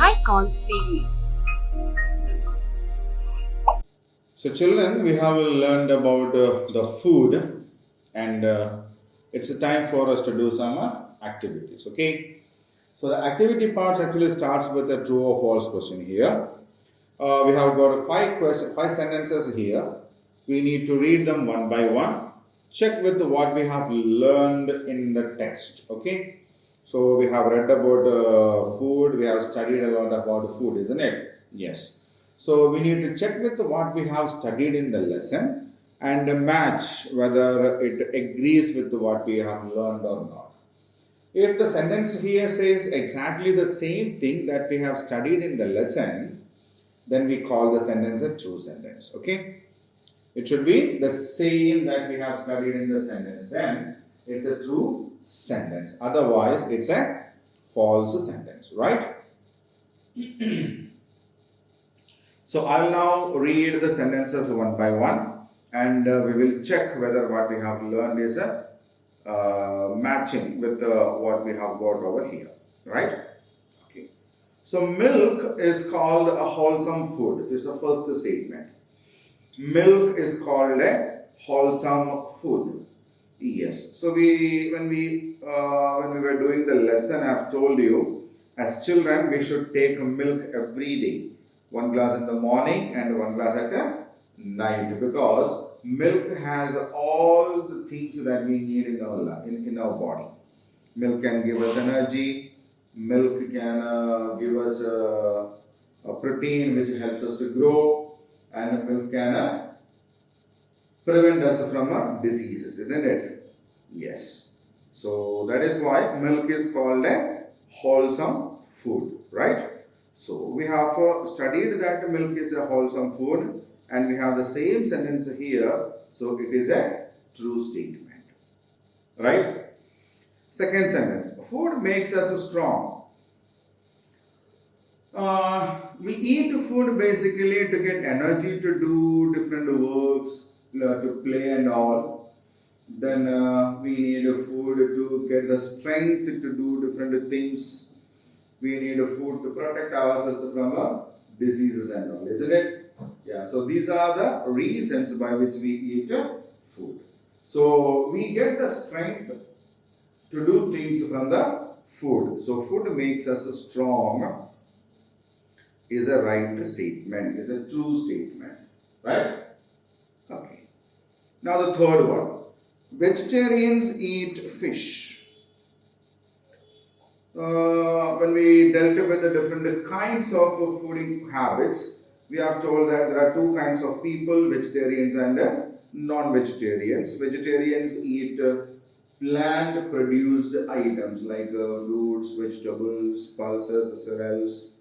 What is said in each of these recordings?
high call series. So, children, we have learned about the food, and it's a time for us to do some activities. Okay, so the activity part actually starts with a true or false question here. We have got five sentences here. We need to read them one by one. Check with what we have learned in the text. Okay, so we have read about food. We have studied a lot about food, isn't it? Yes. So we need to check with what we have studied in the lesson and match whether it agrees with what we have learned or not. If the sentence here says exactly the same thing that we have studied in the lesson, then we call the sentence a true sentence. Okay? It should be the same that we have studied in the sentence. Then it's a true sentence. Otherwise, it's a false sentence, right? So I'll now read the sentences one by one, and we will check whether what we have learned is matching with what we have got over here, right? Okay. So milk is called a wholesome food. Is the first statement. Milk is called a wholesome food. Yes. So when we were doing the lesson, I've told you, as children we should take milk every day. One glass in the morning and one glass at night, because milk has all the things that we need in our body. Milk can give us energy. Milk can give us a protein which helps us to grow, and milk can prevent us from diseases, isn't it? Yes. So that is why milk is called a wholesome food, right? So we have studied that milk is a wholesome food, and we have the same sentence here. So it is a true statement, right? Second sentence: food makes us strong. We eat food basically to get energy to do different works, to play and all. Then we need food to get the strength to do different things. We need food to protect ourselves from diseases and all, isn't it? Yeah, so these are the reasons by which we eat food. So we get the strength to do things from the food. So food makes us strong is a right statement, is a true statement, right? Okay. Now the third one. Vegetarians eat fish. When we dealt with the different kinds of fooding habits, we are told that there are two kinds of people: vegetarians and non-vegetarians. Vegetarians eat plant-produced items like fruits, vegetables, pulses, cereals.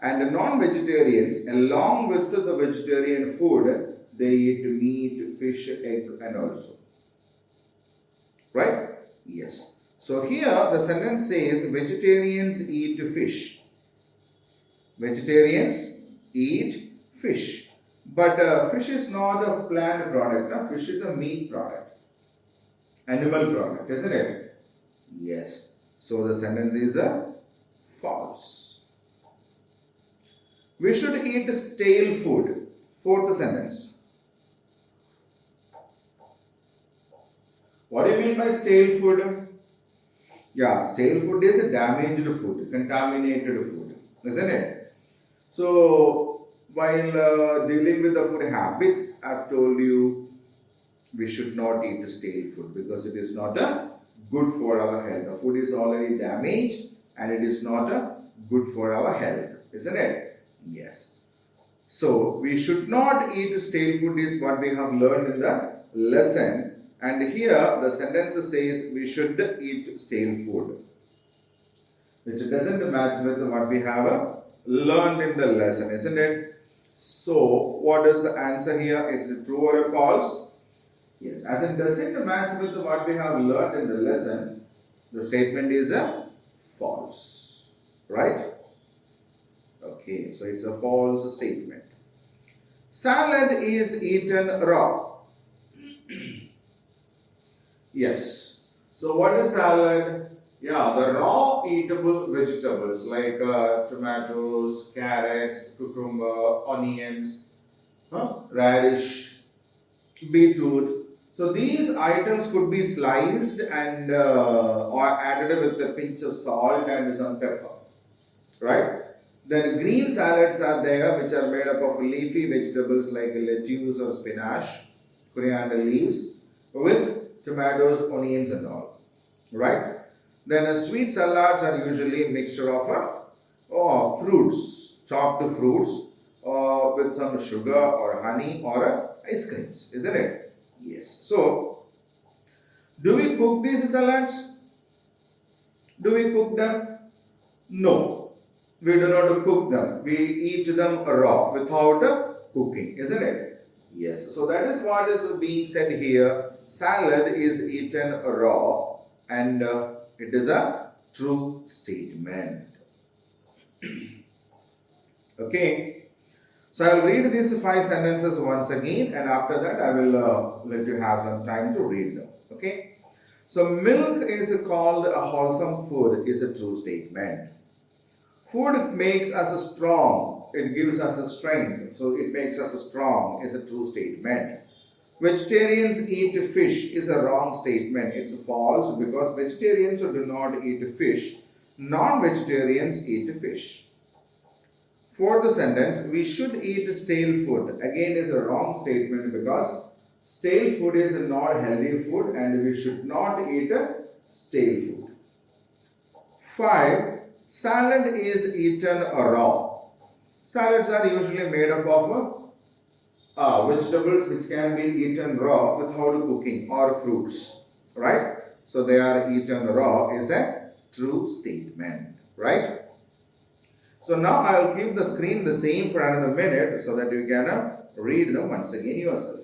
And non-vegetarians, along with the vegetarian food, they eat meat, fish, egg, and also. Right? Yes. So here the sentence says vegetarians eat fish. Vegetarians eat fish. But fish is not a plant product. No? Fish is a meat product. Animal product, isn't it? Yes. So the sentence is false. We should eat stale food. Fourth sentence. What do you mean by stale food? Yeah, stale food is a damaged food, contaminated food, isn't it? So, while dealing with the food habits, I've told you we should not eat stale food because it is not good for our health. The food is already damaged and it is not good for our health, isn't it? Yes. So, we should not eat stale food is what we have learned in the lesson. And here the sentence says we should eat stale food, which doesn't match with what we have learned in the lesson, isn't it? So, what is the answer here? Is it true or false? Yes, as it doesn't match with what we have learned in the lesson, the statement is a false, right? Okay, so it's a false statement. Salad is eaten raw. Yes. So what is salad? Yeah, the raw eatable vegetables like tomatoes, carrots, cucumber, onions, radish, beetroot. So these items could be sliced and or added with a pinch of salt and some pepper, right? Then green salads are there, which are made up of leafy vegetables like lettuce or spinach, coriander leaves, with tomatoes, onions, and all, right? Then sweet salads are usually a mixture of fruits, chopped fruits, with some sugar or honey or ice creams, isn't it? Yes. So, do we cook these salads? Do we cook them? No, we do not cook them. We eat them raw without cooking, isn't it? Yes. So that is what is being said here. Salad is eaten raw, and it is a true statement. Okay. So I'll read these 5 sentences once again, and after that I will let you have some time to read them. Okay. So milk is called a wholesome food is a true statement. Food makes us strong. It gives us a strength. So it makes us strong is a true statement. Vegetarians eat fish is a wrong statement. It's false because vegetarians do not eat fish. Non-vegetarians eat fish. Fourth sentence, we should eat stale food. Again is a wrong statement because stale food is not healthy food and we should not eat stale food. 5. Salad is eaten raw. Salads are usually made up of vegetables which can be eaten raw without cooking or fruits, right? So they are eaten raw is a true statement, right? So now I will keep the screen the same for another minute so that you can read them once again yourself.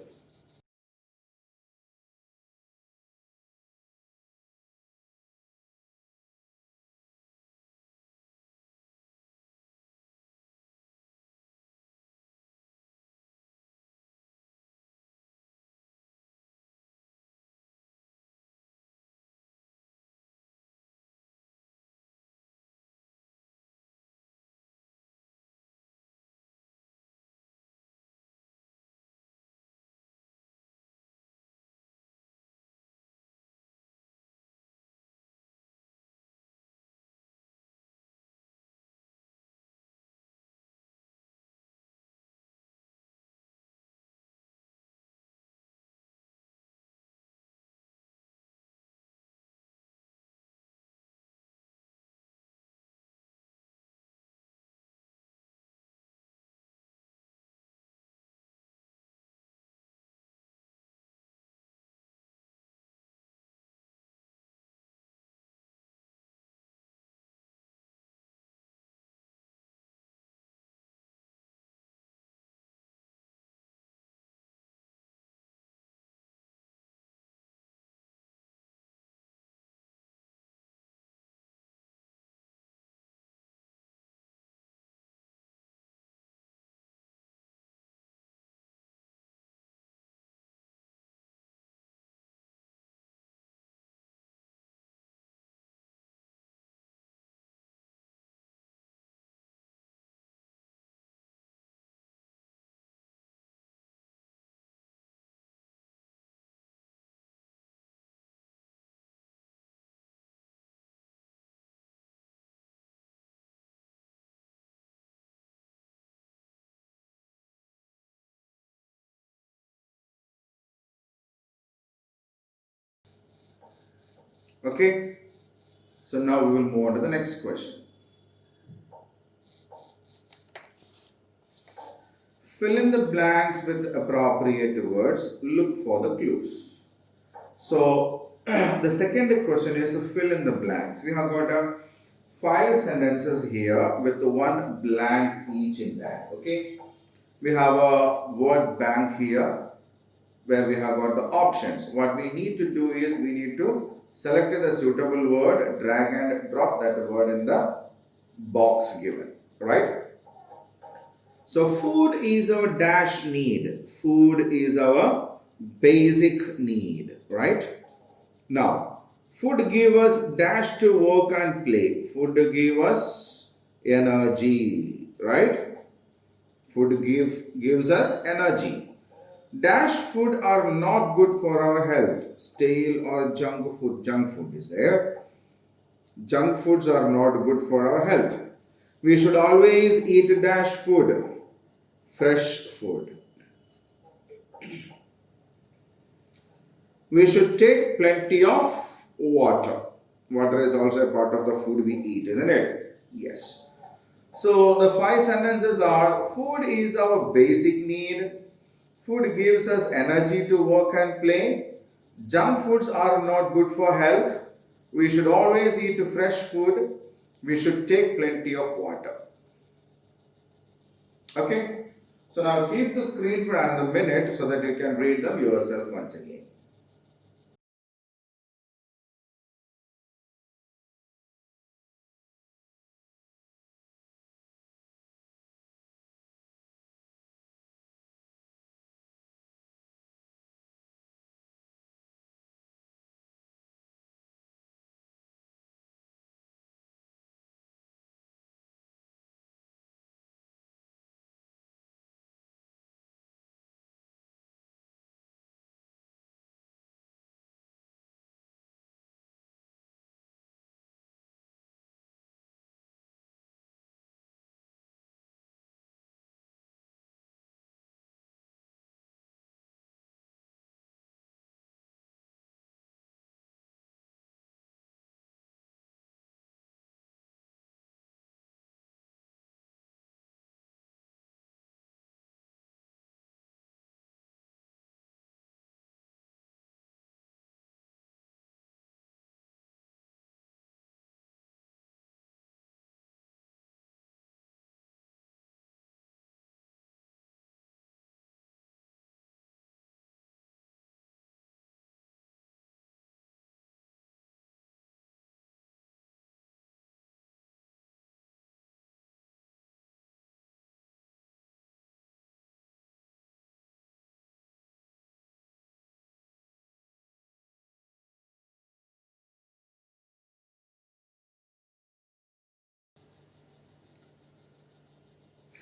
Okay. So now we will move on to the next question. Fill in the blanks with appropriate words. Look for the clues. So the second question is fill in the blanks. We have got 5 sentences here with one blank each in that. Okay. We have a word bank here where we have got the options. What we need to do is we need to select the suitable word, drag and drop that word in the box given, right? So food is our dash need. Food is our basic need, right? Now, Food give us dash to work and play. Food give us energy, right? Gives us energy. Dash food are not good for our health. Stale or junk food. Junk food is there. Junk foods are not good for our health. We should always eat dash food. Fresh food. We should take plenty of water. Water is also a part of the food we eat, isn't it? Yes. So the five sentences are: food is our basic need. Food gives us energy to work and play. Junk foods are not good for health. We should always eat fresh food. We should take plenty of water. Okay. So now keep the screen for another minute so that you can read them yourself once again.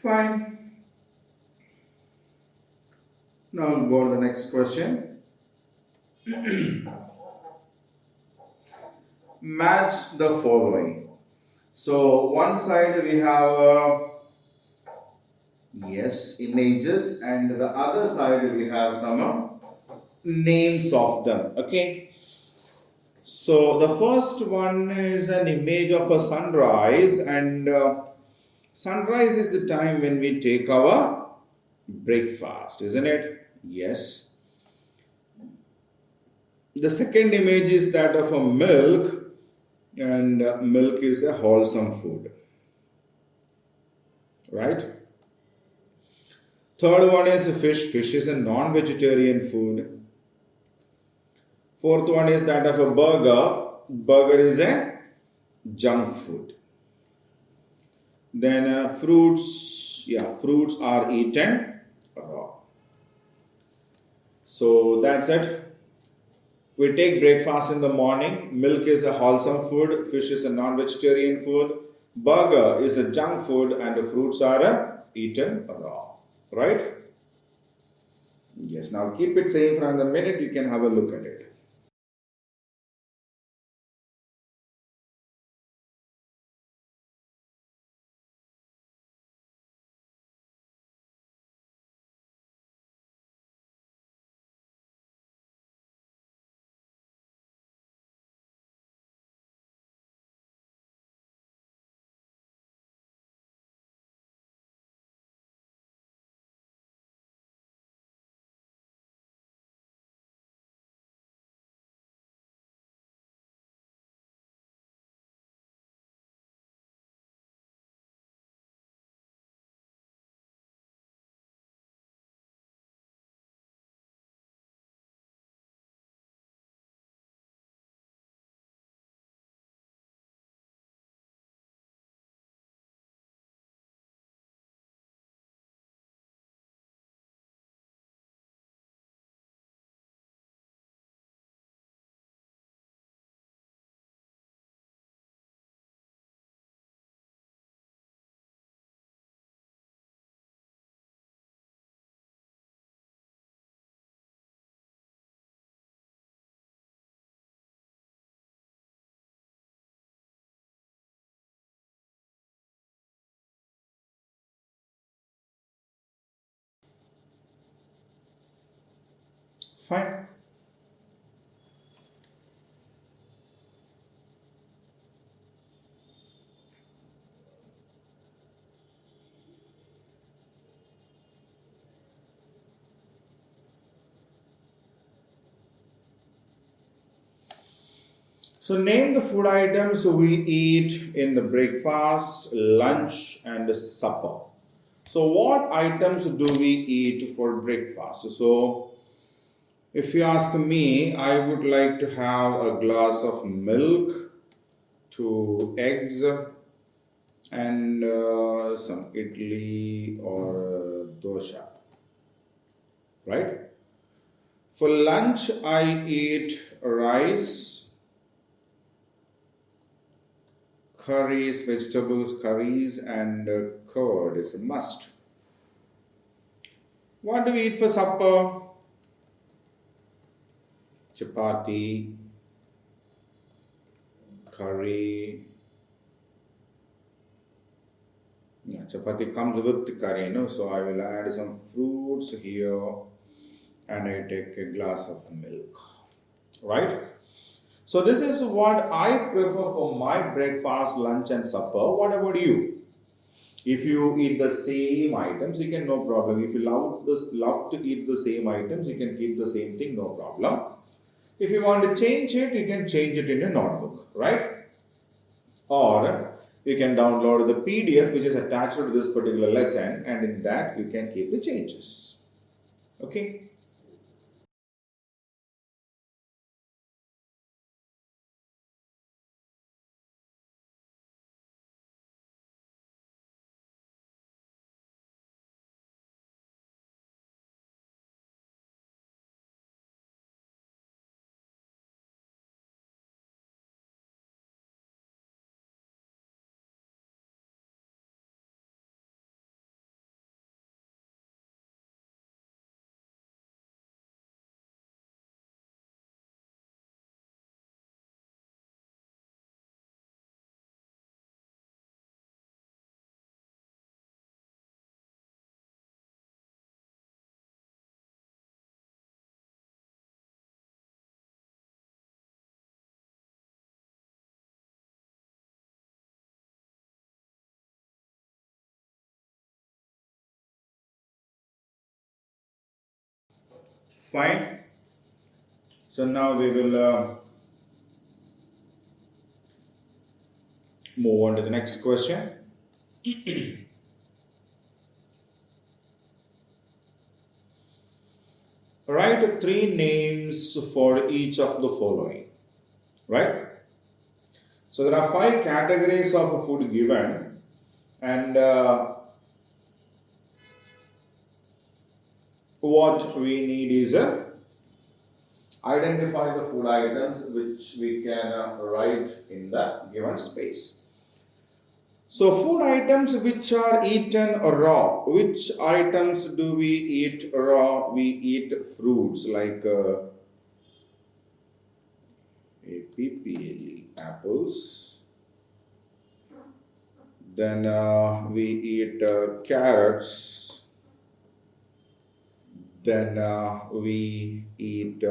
Fine. Now we'll go to the next question. Match the following. So one side we have yes, images, and the other side we have some names of them. Okay. So the first one is an image of a sunrise, and sunrise is the time when we take our breakfast, isn't it? Yes. The second image is that of a milk, and milk is a wholesome food, right? Third one is fish. Fish is a non-vegetarian food. Fourth one is that of a burger. Burger is a junk food. Then fruits. Yeah, fruits are eaten raw. So that's it. We take breakfast in the morning. Milk is a wholesome food. Fish is a non-vegetarian food. Burger is a junk food, and the fruits are eaten raw. Right? Yes. Now keep it same for another minute. You can have a look at it. Fine. So name the food items we eat in the breakfast, lunch, and supper. So what items do we eat for breakfast? So if you ask me, I would like to have a glass of milk, two eggs, and some idli or dosha. Right? For lunch, I eat rice, curries, vegetables, curries, and curd is a must. What do we eat for supper? Chapati, curry. Yeah, chapati comes with the curry, no? So I will add some fruits here and I take a glass of milk. Right? So this is what I prefer for my breakfast, lunch, and supper. What about you? If you eat the same items, you can no problem. If you love to eat the same items, you can keep the same thing, no problem. If you want to change it, you can change it in a notebook, right? Or you can download the PDF which is attached to this particular lesson, and in that you can keep the changes. Okay. Fine. So now we will move on to the next question. Write three names for each of the following. Right? So there are five categories of food given, and what we need is identify the food items which we can write in the given space. So food items which are eaten raw. Which items do we eat raw? We eat fruits like apples. Then we eat carrots. Then we eat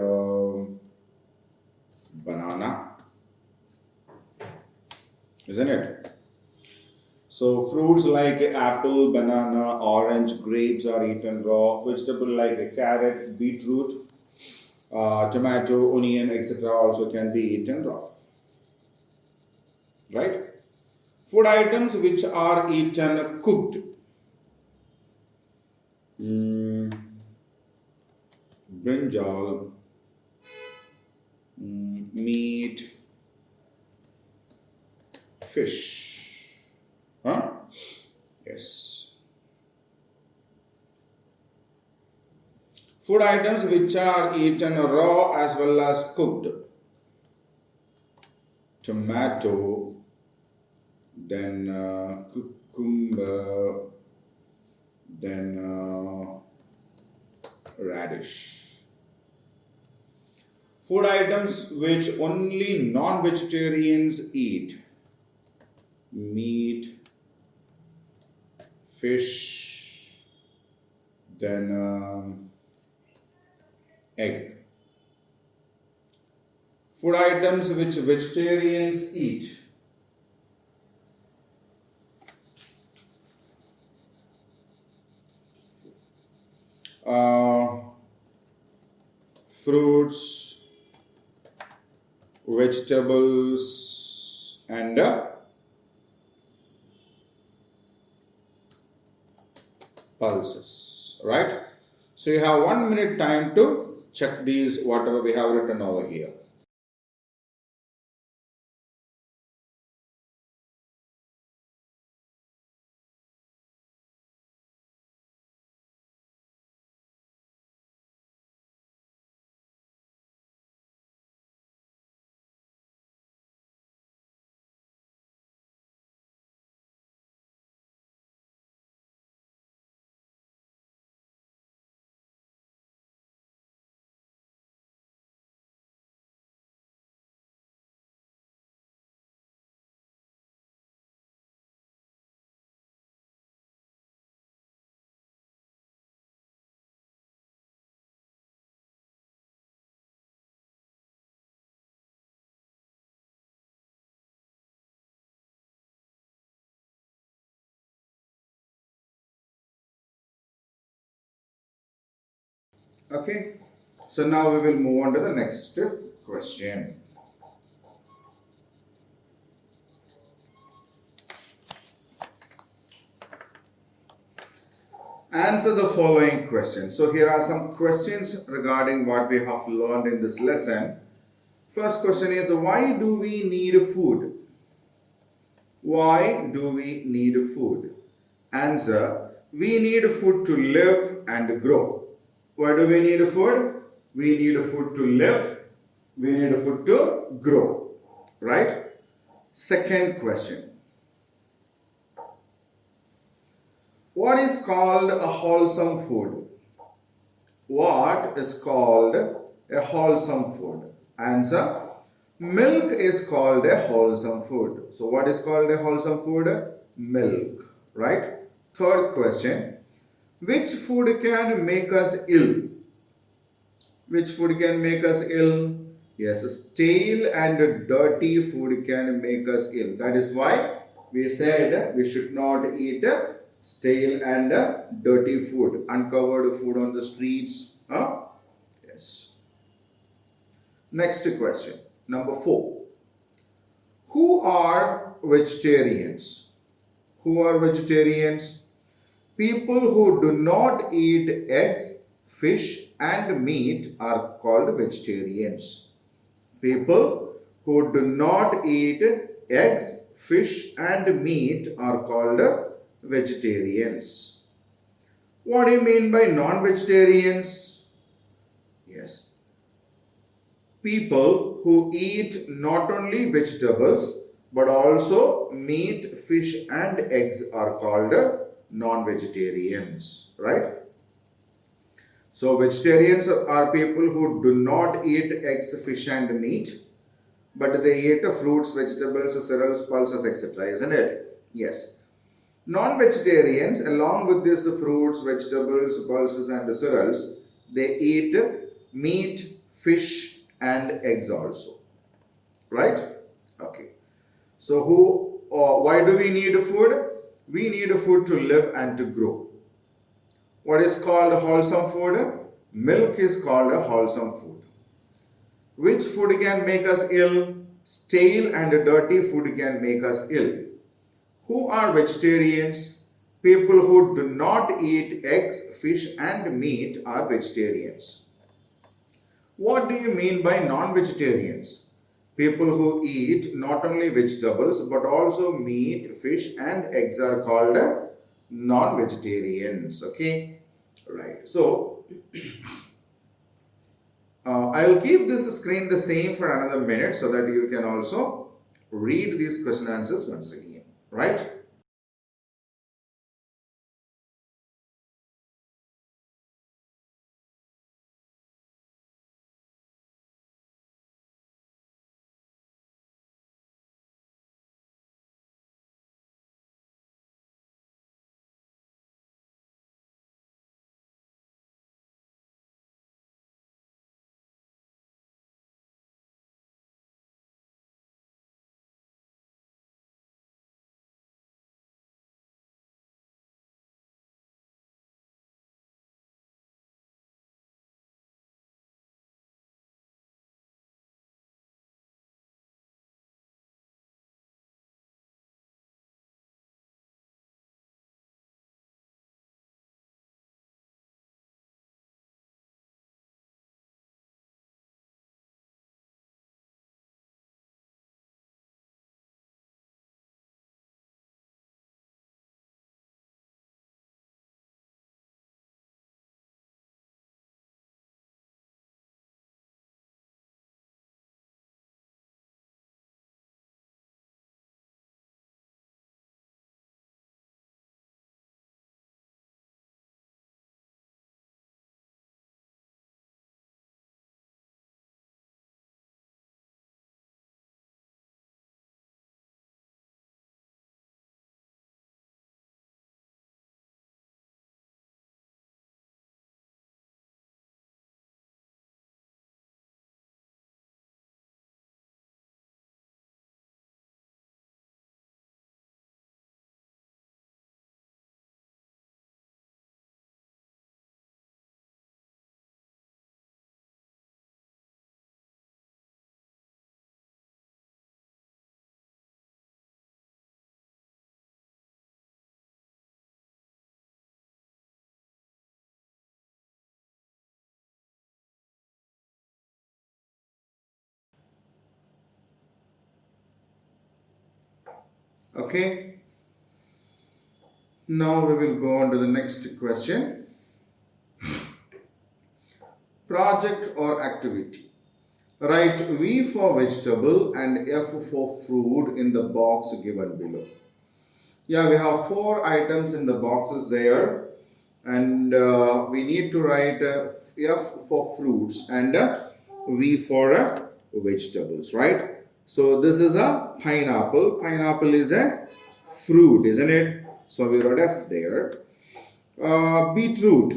banana, isn't it? So fruits like apple, banana, orange, grapes are eaten raw. Vegetable like a carrot, beetroot, tomato, onion, etc. also can be eaten raw. Right? Food items which are eaten cooked. Brinjal, meat, fish. Huh? Yes. Food items which are eaten raw as well as cooked. Tomato, then cucumber, then radish. Food items which only non-vegetarians eat. Meat, fish, then egg. Food items which vegetarians eat. Uh, Fruits, vegetables, and pulses. Right? So you have 1 minute time to check these whatever we have written over here. Okay. So now we will move on to the next question. Answer the following questions. So here are some questions regarding what we have learned in this lesson. First question is, why do we need food? Why do we need food? Answer, we need food to live and grow. Why do we need food? We need food to live. We need food to grow. Right? Second question. What is called a wholesome food? What is called a wholesome food? Answer, milk is called a wholesome food. So what is called a wholesome food? Milk. Right? Third question. Which food can make us ill? Which food can make us ill? Yes, stale and dirty food can make us ill. That is why we said we should not eat stale and dirty food, uncovered food on the streets. Huh? Yes. Next question, number 4. Who are vegetarians? Who are vegetarians? People who do not eat eggs, fish, and meat are called vegetarians. People who do not eat eggs, fish, and meat are called vegetarians. What do you mean by non-vegetarians? Yes. People who eat not only vegetables but also meat, fish, and eggs are called non-vegetarians. Right? So vegetarians are people who do not eat eggs, fish, and meat, but they eat fruits, vegetables, cereals, pulses, etc. Isn't it? Yes. Non-vegetarians, along with these fruits, vegetables, pulses, and cereals, they eat meat, fish, and eggs also. Right? Okay. So why do we need food? We need food to live and to grow. What is called wholesome food? Milk is called a wholesome food. Which food can make us ill? Stale and dirty food can make us ill. Who are vegetarians? People who do not eat eggs, fish, and meat are vegetarians. What do you mean by non-vegetarians? People who eat not only vegetables but also meat, fish, and eggs are called non-vegetarians. Okay. Right. So, I will keep this screen the same for another minute so that you can also read these question answers once again. Right? Okay. Now we will go on to the next question. Project or activity. Write V for vegetable and F for fruit in the box given below. Yeah, we have 4 items in the boxes there, and we need to write F for fruits and V for vegetables, right? So this is a pineapple. Pineapple is a fruit, isn't it? So we wrote F there. Beetroot.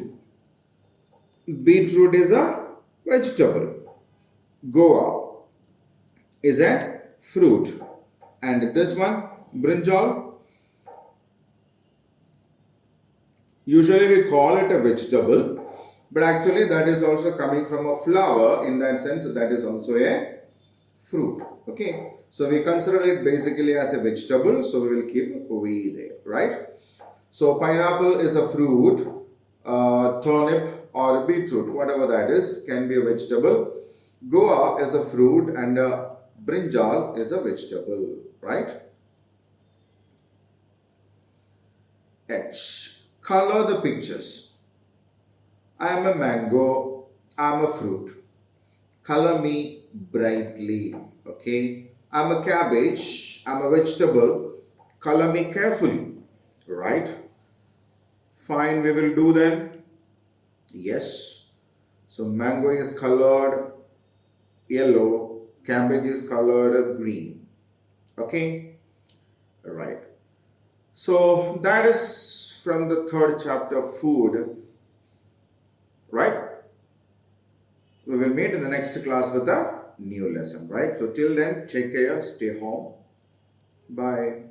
Beetroot is a vegetable. Goa is a fruit. And this one, brinjal, usually we call it a vegetable, but actually that is also coming from a flower. In that sense, that is also a fruit. Okay, so we consider it basically as a vegetable, so we will keep V there, right? So pineapple is a fruit, turnip or beetroot, whatever that is, can be a vegetable. Goa is a fruit and brinjal is a vegetable, right? H. Color the pictures. I am a mango. I am a fruit. Color me brightly. Okay. I am a cabbage. I am a vegetable. Color me carefully. Right? Fine, we will do then. Yes. So mango is colored yellow. Cabbage is colored green. Okay. Right. So that is from the 3rd chapter, food. Right? We will meet in the next class with a new lesson. Right? So till then, take care. Stay home. Bye.